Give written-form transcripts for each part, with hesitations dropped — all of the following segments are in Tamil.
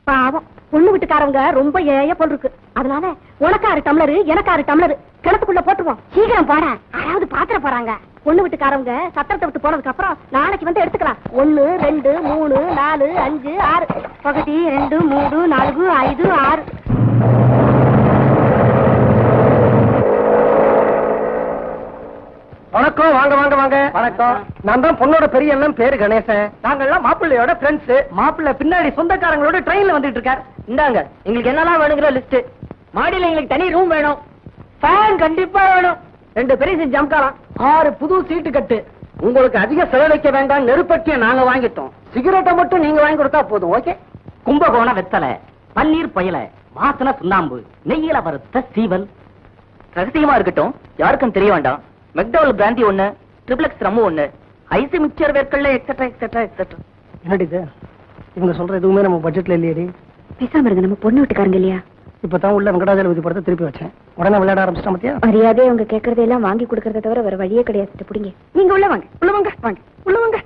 பாவம் பொண்ணு வீட்டுக்காரவங்க ரொம்ப ஏய போல் இருக்கு. அதனால உனக்கு 6 டம்ளரு எனக்கு 6 டம்ளரு கிணத்துக்குள்ள போட்டுருவோம். சீக்கிரம் போட, யாராவது பாத்திர போறாங்க. பொண்ணு வீட்டுக்காரவங்க சத்திரத்தை விட்டு போனதுக்கு அப்புறம் நாளைக்கு வந்து எடுத்துக்கலாம். 1 2 3 4 5 6 1 2 3 4 5 6. வணக்கம். வாங்க வாங்க வாங்க. வணக்கம். நான் தான் பொண்ணோட பெரிய அண்ணன், பேரு கணேசன். நாங்கெல்லாம் மாப்பிள்ளையோட ஃப்ரெண்ட்ஸ். மாப்பிள்ளை பின்னாடி சொந்தக்காரங்களோட ட்ரெயின்ல வந்துட்டு இருக்கார். இந்தாங்க, எங்களுக்கு என்னெல்லாம் வேணுங்கிற லிஸ்ட். மாடியில எங்களுக்கு தனி ரூம் வேணும், ஃபேன் கண்டிப்பா வேணும், 2 பெரிய ஜம்காரம், 6 புது சீட்டு கட்டு. உங்களுக்கு அதிக செலவழிக்க வேண்டாம், நெருப்பட்டிய நாங்க வாங்கிட்டோம். சிகரெட்டை மட்டும் நீங்க வாங்கி கொடுத்தா போதும். ஓகே. கும்பகோண வெத்தலை, பன்னீர் பயல, வாசன சுண்ணாம்பு, நெய்யில வறுத்த சீவல். ரகசியமா இருக்கட்டும், யாருக்கும் தெரிய வேண்டாம். மெக்டோவல் பிராந்தி 1, ட்ரிபிளக்ஸ் ரம்மு 1, ஐசி மிக்சர் வேர்க்கல்ல எக்ஸெட்ரா எக்ஸெட்ரா எக்ஸெட்ரா. என்னடி இது? இவங்க சொல்ற எதுவுமே நம்ம பட்ஜெட்ல இல்லையடி. பேசாம இருங்க, நம்ம பொண்ணு வீட்டுக்காரங்க இல்லையா? இப்பதான் உள்ள வெங்கடாஜலபதி படத்தை திருப்பி வச்சேன். உடனே விளையாட ஆரம்பிச்சிட்டா மத்தியா? மரியாதை அவங்க கேட்கறதெல்லாம் வாங்கி கொடுக்கறத தவிர வேற வழியே கிடையாது. பிடிங்க, நீங்க உள்ள வாங்க, உள்ள வாங்க, வாங்க உள்ள வாங்க.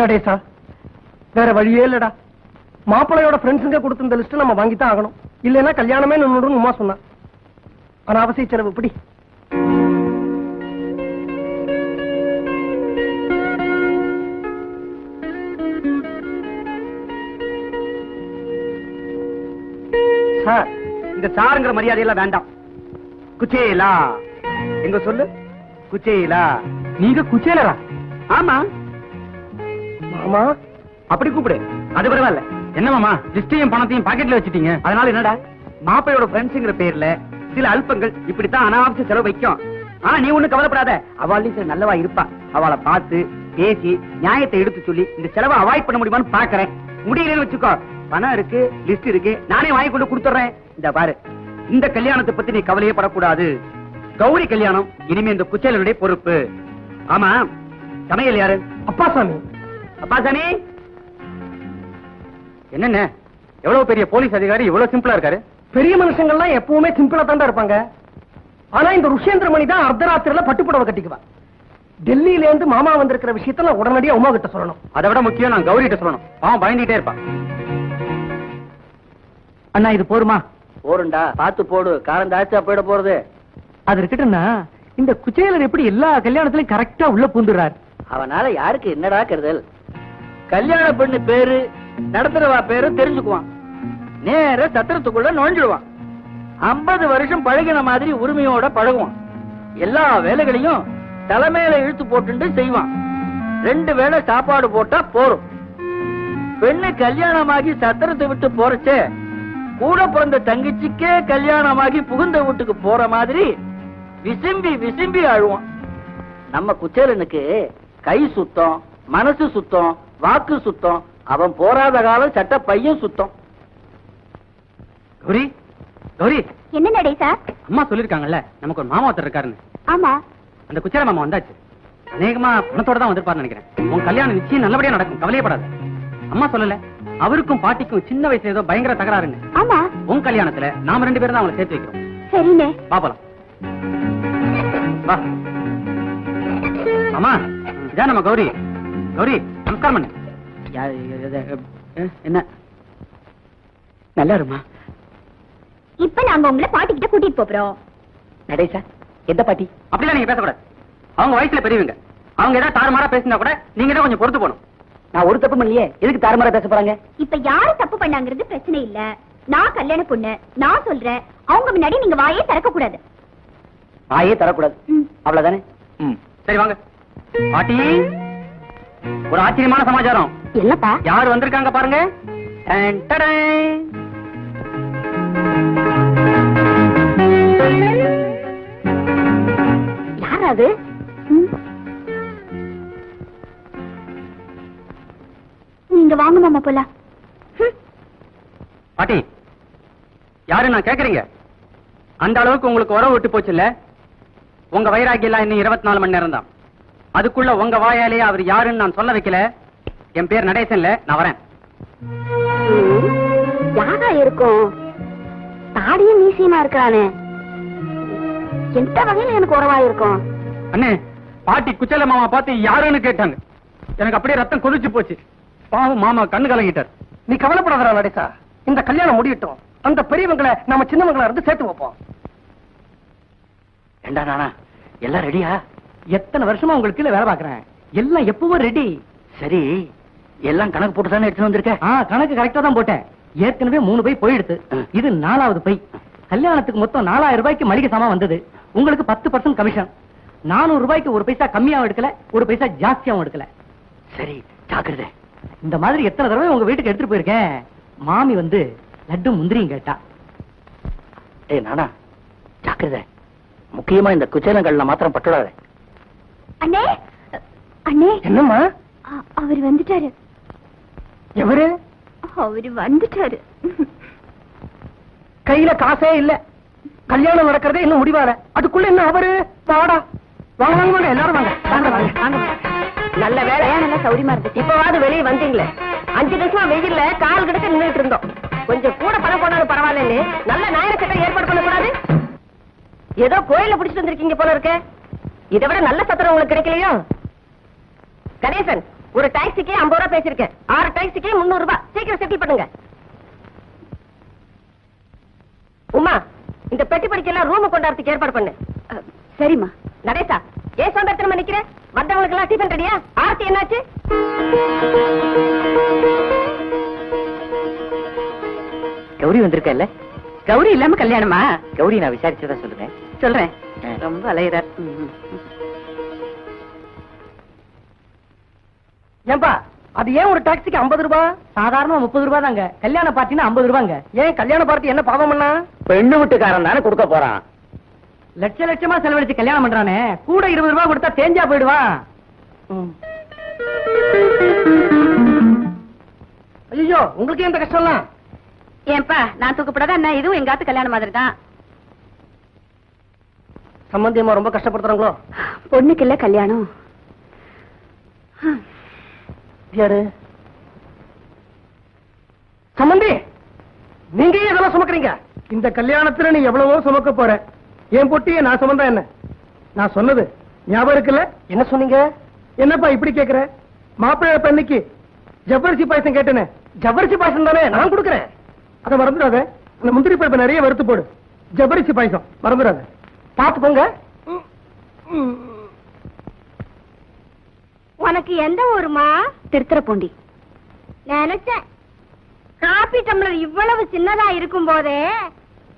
நடேசா, வேற வழியே இல்லடா. மாப்பிள்ளையோட ஃப்ரெண்ட்ஸுங்க கொடுத்த இந்த லிஸ்ட் நம்ம வாங்கித்தான் ஆகணும். இல்லைன்னா கல்யாணமே நின்னுடும் உமா சொன்னா. ஆனா அவசிய செலவு இப்படி. சார், இந்த சாருங்கிற மரியாதையெல்லாம் வேண்டாம். குச்சேலா எங்க சொல்லு. குச்சேலா. நீங்க குச்சேலரா? ஆமா. மாமா அப்படி கூப்பிடு, அது பரவாயில்ல. என்ன மாமா, லிஸ்டையும் பணத்தையும் பாக்கெட்ல வச்சிட்டீங்க, அதனால என்னடா? மாப்பிளையோட ஃப்ரெண்ட்ஸ்ங்கிற பேர்ல சில அல்பங்கள் இப்படித்தான் அனாவசிய செலவு வைக்கும். ஆனா நீ ஒண்ணு கவலைப்படாத, அவளையும் சில நல்லவா இருப்பா. அவளை பார்த்து பேசி நியாயத்தை எடுத்து சொல்லி இந்த செலவை அவாய்ட் பண்ண முடியுமான்னு பாக்குறேன். முடியலன்னு வச்சுக்கோ, பணம் இருக்கு, லிஸ்ட் இருக்கு, நானே வாங்கி கொண்டு கொடுத்துறேன். இந்த பாரு, இந்த கல்யாணத்தை பத்தி நீ கவலையே படக்கூடாது. கௌரி கல்யாணம் இனிமே இந்த குச்சேலனுடைய பொறுப்பு. ஆமா, சமையல் யாரு? அப்பாசாமி. அப்பாசாமி என்னென்ன எவ்வளவு பெரிய போலீஸ் அதிகாரி இவ்வளவு சிம்பிளா இருக்காரு? பெரிய மனுஷங்கள்லாம் எப்பவுமே சிம்பிளா தான் இருப்பாங்க. ஆனா இந்த ருஷேந்திரமணி தான் அர்த்தராத்திரில பட்டுப்புடவை கட்டிக்குவா. டெல்லியில இருந்து மாமா வந்திருக்கிற விஷயத்த உடனடியா உமா கிட்ட சொல்லணும். அதை விட முக்கியம் நான் கௌரி கிட்ட சொல்லணும். அவன் பயந்துட்டே இருப்பான். அண்ணா, இது போருமா? போருண்டா, பார்த்து போடு, காரம் தாச்சா போயிட போறது. அது இருக்கட்டும்னா, இந்த குச்சேலர் எப்படி எல்லா கல்யாணத்திலயும் கரெக்டா உள்ள பூந்துடுறாரு? அவனால யாருக்கு என்னடா கருதல்? கல்யாண பெண்ணு பேரு, நடத்துறவா பேரு தெரிஞ்சுக்குவான். நேர சத்திரத்துக்குள்ள நுழைஞ்சிடுவான். 50 வருஷம் பழகின மாதிரி உரிமையோட பழகுவான். எல்லா வேலைகளையும் தலைமையில இழுத்து போட்டு செய்வான். 2 வேளை சாப்பாடு போட்டா போறோம். பெண்ணு கல்யாணமாகி சத்திரத்தை விட்டு போறச்சே கூட பிறந்த தங்கச்சிக்கே கல்யாணமாகி புகுந்த வீட்டுக்கு போற மாதிரி விசும்பி விசும்பி அழுவான். நம்ம குச்சேலனுக்கு கை சுத்தம், மனசு சுத்தம், வாக்கு சுத்தம். அவன் போராத காலம் சட்ட பையன் சுத்தம். கௌரி, கௌரி. என்ன நடேசா? அம்மா சொல்லிருக்காங்கல்ல நமக்கு ஒரு மாமா ஒருத்தர் இருக்காருன்னு. ஆமா, அந்த குச்சேல மாமா வந்தாச்சு. அநேகமா பணத்தோட தான் வந்திருப்பாருன்னு நினைக்கிறேன். உன் கல்யாணம் நிச்சயம் நல்லபடியா நடக்கும், கவலையப்படாத. அம்மா சொல்லல, அவருக்கும் பாட்டிக்கும் சின்ன வயசுல ஏதோ பயங்கர தகராறுன்னு. ஆமா, உன் கல்யாணத்துல நாம 2 பேரும் தான் அவங்களை சேர்த்து வைக்கிறோம். சரிண்ணே, பாப்பலாம். வா மாமா, இதான் நம்ம கௌரி. கௌரி, நமஸ்காரம் பண்ணு. என்ன நல்லா இருமா. இப்ப நாங்க உங்களை பாட்டிக்கிட்ட கூட்டிட்டு போறோம். நடேசா, எந்த பாட்டி? அப்படிலாம் நீங்க பேசக்கூடாது. அவங்க வயசுல பெரியவங்க. அவங்க ஏதாவது தாறுமாறா பேசினா கூட நீங்க தான் கொஞ்சம் பொறுத்து போகணும். நான் ஒரு தப்பு பண்ணலையே, எதுக்கு தாறுமாறா பேச போறாங்க? இப்ப யாரு தப்பு பண்ணாங்கிறது பிரச்சனை இல்ல. நான் கல்யாண பொண்ணு, நான் சொல்றேன். அவங்க முன்னாடி நீங்க வாயே திறக்க கூடாது. வாயே தரக்கூடாது, அவ்வளவுதானே? சரி வாங்க. பாட்டி, ஒரு ஆச்சரியமான சமாச்சாரம். என்னப்பா? யார் வந்திருக்காங்க பாருங்க. அது நீங்க வாங்க மாமா போலாம். பாட்டி யாரு நான் கேக்குறீங்க? அந்த அளவுக்கு உங்களுக்கு உறவு விட்டு போச்சு இல்ல? உங்க வைராகியம் எல்லாம் இன்னும் 24 மணி நேரம் தான். அதுக்குள்ள உங்க வாயாலேயே அவர் யாருன்னு நான் சொல்ல வைக்கல. என் பேர் நடேசன் இல்ல, நான் வரேன். யாரா இருக்கும்? தாடியும் மீசியமா இருக்கானே, எந்த வகையில எனக்கு உறவா இருக்கும்? அண்ணே, பாட்டி குச்சல மாமா பார்த்து யாருன்னு கேட்டாங்க. எனக்கு அப்படியே ரத்தம் கொதிச்சு போச்சு. பாவம் மாமா கண்ணு கலங்கிட்டார். நீ கவலைப்படாதடா நடேசா, இந்த கல்யாணம் முடியட்டும். அந்த பெரியவங்களை நம்ம சின்னவங்களா இருந்து சேர்த்து வைப்போம். ஏண்டா நானா, எல்லாம் ரெடியா? எத்தனை வருஷமா உங்களுக்கு கீழே வேலை பாக்குறேன். எல்லாம் எப்பவும் ரெடி. சரி, எல்லாம் கணக்கு போட்டு தானே எடுத்து வந்திருக்க? கணக்கு கரெக்டா தான் போட்டேன். ஏற்கனவே 3 பை போயிடுது. இது 4வது பை. கல்யாணத்துக்கு மொத்தம் 4000 ரூபாய்க்கு மளிகை சாமான் வந்தது. உங்களுக்கு 10% கமிஷன். 400 ரூபாய்க்கு 1 பைசா கம்மியாவும் எடுக்கல, 1 பைசா ஜாஸ்தியாவும் எடுக்கல. சரி, ஜாக்கிரதை. இந்த மாதிரி எத்தனை தடவை உங்க வீட்டுக்கு எடுத்துட்டு போயிருக்கேன். மாமி வந்து லட்டு முந்திரியும் கேட்டா. ஏய் நானா, ஜாக்கிரதை. முக்கியமா இந்த குச்சேலங்கள்ல மாத்திரம் பட்டுடாத. அண்ணே, அண்ணே, என்னம்மா? அவர் வந்துட்டாரு. எவரு? அவரு வந்துட்டாரு. கையில காசே இல்ல, கல்யாணம் நடக்கிறதே இன்னும் முடிவால. அதுக்குள்ள என்ன அவரு? வாடா, வாங்க வாங்க வாங்க, எல்லாரும் வாங்க வாங்க வாங்க வாங்க. நல்ல வேலை, நல்லா சௌரியமா இருந்துச்சு. இப்பவாது வெளியே வந்தீங்களே. 5 நிமிஷம் வெயில்ல கால் கிடக்க நின்றுட்டு இருந்தோம். கொஞ்சம் கூட பணம் போனாலும் பரவாயில்லன்னு நல்ல நாயரக்கட்டை ஏற்பாடு பண்ணக்கூடாது? ஏதோ கோயில பிடிச்சிட்டு வந்திருக்கீங்க போல இருக்க. இதை விட நல்ல சத்திரம் உங்களுக்கு கிடைக்கலையோ? கணேசன், ஒரு டாக்ஸிக்கு 50 ரூபாய் பேசிருக்கேன். 6 டாக்ஸிக்கு 300 ரூபாய். சீக்கிரம் செட்டில் பண்ணுங்க. உமா, இந்த பெட்டி படிக்கலாம் ரூம் கொண்டாடுறதுக்கு ஏற்பாடு பண்ணு. சரிம்மா. நடேசா, ஏன் சோம்பேறித்தனம் நிக்கிற? வந்தவங்களுக்கு எல்லாம் டிஃபன் ரெடியா? ஆர்த்தி என்னாச்சு? கௌரி வந்திருக்க இல்ல? கௌரி இல்லாம கல்யாணமா? கௌரி நான் விசாரிச்சதா சொல்லுங்க. சொல்றேன். ரொம்ப அலையிறார். ஏன்பா, அது ஏன் ஒரு டாக்ஸிக்கு 50 ரூபாய்? சாதாரண 30 ரூபாய் தாங்க. கல்யாண பார்ட்டினா 50 ரூபாங்க. ஏன் கல்யாண பார்ட்டி என்ன பாவம் பண்ணா? பெண்ணு வீட்டுக்காரன் தானே கொடுக்க போறான். லட்சமா செலவழிச்சு கல்யாணம் பண்றானே, கூட 20 ரூபாய் கொடுத்தா தேஞ்சா போயிடுவான். ஐயோ, உங்களுக்கு எந்த கஷ்டம்லாம்? ஏன்பா, நான் தூக்கப்படாத என்ன? இதுவும் எங்க ஆத்து கல்யாணம் மாதிரி தான். சம்பந்தியமா ரொம்ப கஷ்டப்படுத்துறாங்களோ? பொண்ணுக்கு இல்ல கல்யாணம். யாரு? சம்பந்தி, நீங்க ஏன் இதெல்லாம் சுமக்குறீங்க? இந்த கல்யாணத்துல நீ எவ்வளவோ சுமக்க போற. என் பொட்டியை நான் சுமந்தா என்ன? நான் சொன்னது ஞாபகம் இருக்குல்ல? என்ன சொன்னீங்க? என்னப்பா இப்படி கேக்குற? மாப்பிள்ளை பெண்ணுக்கு ஜவ்வரிசி பாயசம் கேட்டேனே. ஜவ்வரிசி பாயசம் தானே நான் கொடுக்கறேன். அதை மறந்துடாத. அந்த முந்திரி பருப்பை நிறைய வறுத்து போடு. ஜவ்வரிசி பாயசம் மறந்துடாத. பாத்து போங்க. உனக்கு எந்த ஊருமா? திருத்துறைப்பூண்டி. நினைச்சேன், காபி டம்ளர் இவ்வளவு சின்னதா இருக்கும் போதே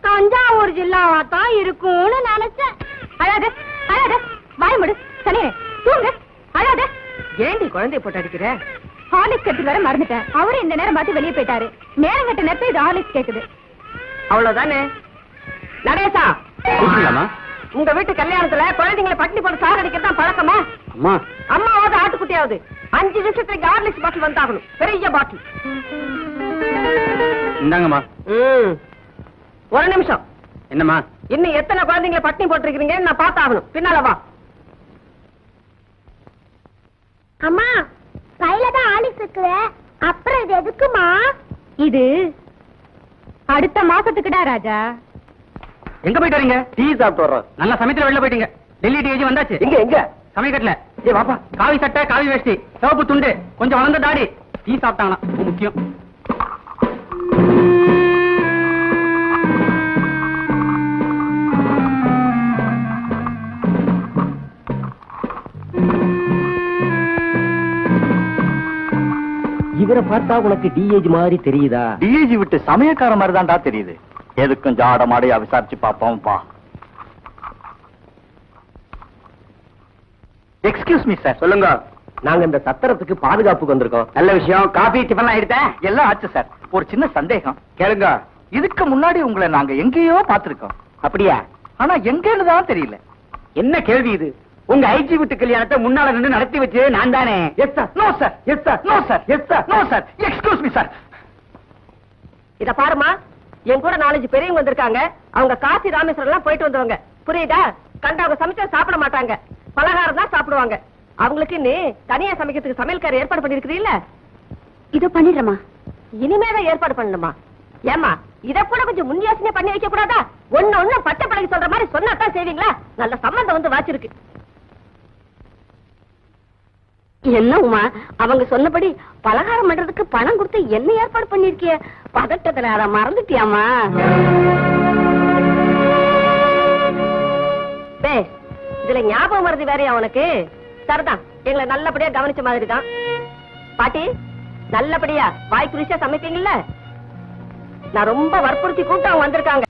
தஞ்சாவூர் ஜில்லாவா தான் இருக்கும்னு நினைச்சேன். அழாத அழாத, வாய் முடு. சனியே தூங்க, அழாத. ஏண்டி குழந்தைய போட்டு அடிக்கிற? ஹார்லிக்ஸ் கட்டு வர மறந்துட்டேன். அவரு இந்த நேரம் பார்த்து வெளியே போயிட்டாரு. நேரம் கட்ட நேரத்தை இது ஹார்லிக்ஸ் கேக்குது. அவ்வளவுதானே. நடேசா, உங்க வீட்டு கல்யாணத்துல குழந்தைங்களை பட்டினி போட்டு சாகடிக்கிறது தான் பழக்கமா? அம்மா, அம்மாவது ஆட்டுக்குட்டியாவது 5 நிமிஷத்துக்கு ஹார்லிக்ஸ் பாட்டில் வந்தாகணும். பெரிய பாட்டில். இந்தாங்கம்மா. ஒரு நிமிஷம். என்னம்மா? இன்னும் எத்தனை குழந்தைங்களை பட்டினி போட்டிருக்கீங்க நான் பார்த்தாகணும். பின்னால வா. அம்மா, கையில தான் ஆலிஸ் இருக்குல, அப்புறம் இது எதுக்குமா? இது அடுத்த மாசத்துக்குடா ராஜா. எங்க போயிட்டு வரீங்க? டீ சாப்பிட்டு வர்றோம். நல்ல சமயத்துல வெளில போயிட்டீங்க. டெல்லி டிஏஜி வந்தாச்சு. எங்க எங்க? சமயக்கட்டுல. ஏ வாப்பா. காவி சட்டை, காவி வேஷ்டி, சிவப்பு துண்டு, கொஞ்சம் வளர்ந்த தாடி. டீ சாப்பிட்டாங்கன்னா ரொம்ப முக்கியம். இவரை பார்த்தா உனக்கு டிஏஜி மாதிரி தெரியுதா? டிஏஜி விட்டு சமயக்கார மாதிரி தான்டா தெரியுது. எதுக்கும் ஜாட மாடையா விசாரிச்சு பாப்போம் பா. Excuse me sir. சொல்லுங்க. நாங்க இந்த சத்திரத்துக்கு பாதுகாப்புக்கு வந்திருக்கோம். நல்ல விஷயம். காபி டிஃபன் ஆயிடுதேன். எல்லாம் ஆச்சு சார். ஒரு சின்ன சந்தேகம். கேளுங்க. இதுக்கு முன்னாடி உங்களை நாங்க எங்கேயோ பார்த்திருக்கோம். அப்படியா? ஆனா எங்கன்னு தான் தெரியல. என்ன கேள்வி இது? உங்க ஐஜி வீட்டு கல்யாணத்தை முன்னால நின்று நடத்தி வச்சு நான் தானே. Yes sir, no sir, yes sir, no sir, yes sir, no sir, excuse me sir. இத பாருமா, என் கூட 4 பெரியவங்க வந்திருக்காங்க. அவங்க காசி ராமேஸ்வரம் எல்லாம் போயிட்டு வந்தவங்க. புரியுதா? கண்டவங்க சமைச்சா சாப்பிட மாட்டாங்க, பலகாரம் தான் சாப்பிடுவாங்க. அவங்களுக்கு நீ தனியா சமைக்கிறதுக்கு சமையல்கார ஏற்பாடு பண்ணிருக்கிறீல்ல? இதோ பண்ணிடுறமா. இனிமேதான் ஏற்பாடு பண்ணணுமா? ஏமா, இத கூட கொஞ்சம் முன் யோசனை பண்ணி வைக்க கூடாதா? ஒண்ணு பச்சை பழகி சொல்ற மாதிரி சொன்னாதான் செய்வீங்களா? நல்ல சம்பந்தம் வந்து வாச்சிருக்கு. என்ன உமா, அவங்க சொன்னபடி பலகாரம் பண்றதுக்கு பணம் கொடுத்து என்ன ஏற்பாடு பண்ணிருக்கிய? பதட்டத்துல அத மறந்துட்டியாமா? இதுல ஞாபகம் வருது வேறையா உனக்கு? சரிதான், எங்களை நல்லபடியா கவனிச்ச மாதிரி தான். பாட்டி, நல்லபடியா வாய்க்கு ருசியா சமைப்பீங்கல்ல? நான் ரொம்ப வற்புறுத்தி கூப்பிட்டு அவங்க வந்திருக்காங்க.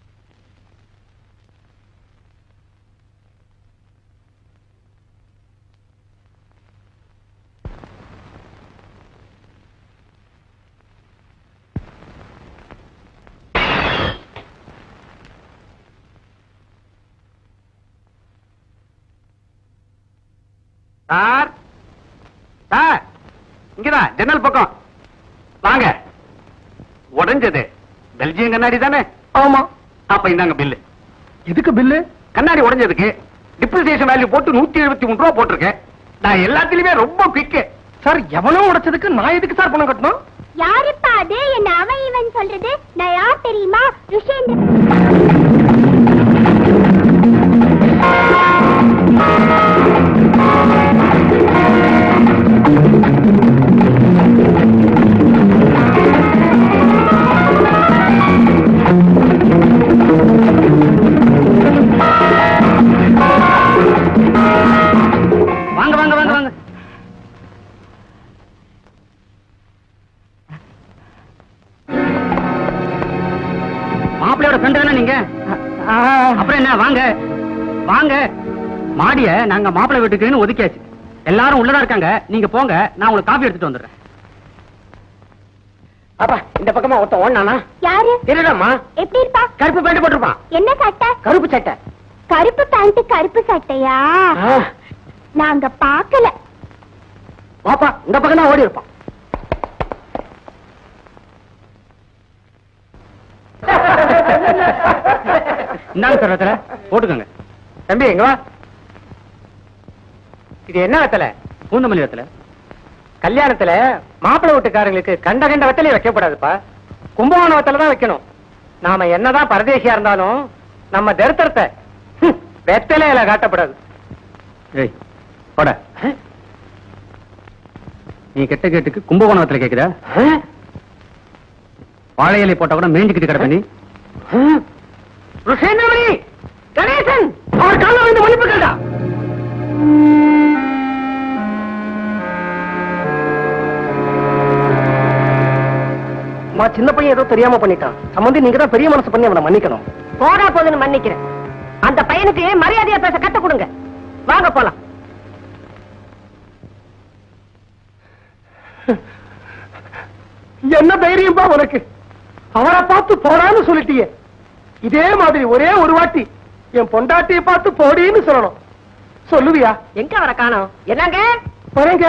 சார், சார், இங்கதான் ஜன்னல் பக்கம் வாங்க. உடைஞ்சது பெல்ஜியம் கண்ணாடி தானே? ஆமா. அப்ப இந்தாங்க பில்லு. எதுக்கு பில்லு? கண்ணாடி உடைஞ்சதுக்கு டிப்ரிசியேஷன் வேல்யூ போட்டு 173 ரூபா போட்டிருக்கேன். நான் எல்லாத்திலுமே ரொம்ப குயிக்கு. சார், எவனோ உடைச்சதுக்கு நான் எதுக்கு சார் பணம் கட்டணும்? யாருப்பா அது? என்ன அவன் இவன் சொல்றது? நான் யார் தெரியுமா? ருஷேந்திர. வாங்க வாங்க வாங்க வாங்க. மாப்பிள்ளையோட ஃப்ரெண்ட் தானே நீங்க? அப்புறம் என்ன, வாங்க வாங்க. மாடிய நாங்க மாப்பிள்ளை வீட்டுக்குன்னு ஒதுக்கியாச்சு. எல்லாரும் உள்ளதா இருக்காங்க, நீங்க போங்க. நான் உங்களுக்கு காபி எடுத்துட்டு வந்துடுறேன். அப்பா, இந்த பக்கமா ஒருத்தன் ஓடுனானா? யாரு? தெரியலம்மா. எப்படி இருப்பா? கருப்பு பேண்ட் போட்டிருப்பான். என்ன சட்டை? கருப்பு சட்டை. கருப்பு பேண்ட் கருப்பு சட்டையா? நாங்க பாக்கல. பாப்பா, இந்த பக்கம் தான் ஓடி இருப்பான். இந்தாங்க சார் வெத்தலை, போட்டுக்கோங்க. தம்பி, எங்க வா. இது என்ன வெத்தலை? பூந்தமல்லி வெத்தலை. கல்யாணத்துல மாப்பிள்ளை வீட்டுக்காரங்களுக்கு கண்ட கண்ட வெத்தலையை வைக்கக்கூடாதுப்பா. கும்பகோண வெத்தலை தான் வைக்கணும். நாம என்னதான் பரதேசியா இருந்தாலும் நம்ம தரித்திரத்தை வெத்தலையில காட்டப்படாது. ஏய், போட. நீ கெட்ட கேட்டுக்கு கும்பகோணத்துல கேக்குதா? வாழை இலை போட்டா கூட மேஞ்சிக்கிட்டு கிடப்ப நீ. ருஷேந்திரமணி, கணேசன், அவர் கால வந்து மன்னிப்பு கேட்டா. சின்ன பையன் ஏதோ தெரியாம பண்ணிட்டான். சம்பந்தி, நீங்க தான் பெரிய மனசு பண்ணி அவனை மன்னிக்கணும். போடா போதுன்னு மன்னிக்கிறேன். அந்த பையனுக்கு மரியாதையா பேச கத்து கொடுங்க. வாங்க போலாம். என்ன தைரியம்பா உனக்கு? அவரை பார்த்து போடான்னு சொல்லிட்டியே. இதே மாதிரி ஒரே ஒரு வாட்டி என் பொண்டாட்டியை பார்த்து போடின்னு சொல்லணும். சொல்லுவியா? எங்க வர காணோம்? என்னங்க? வரேங்க.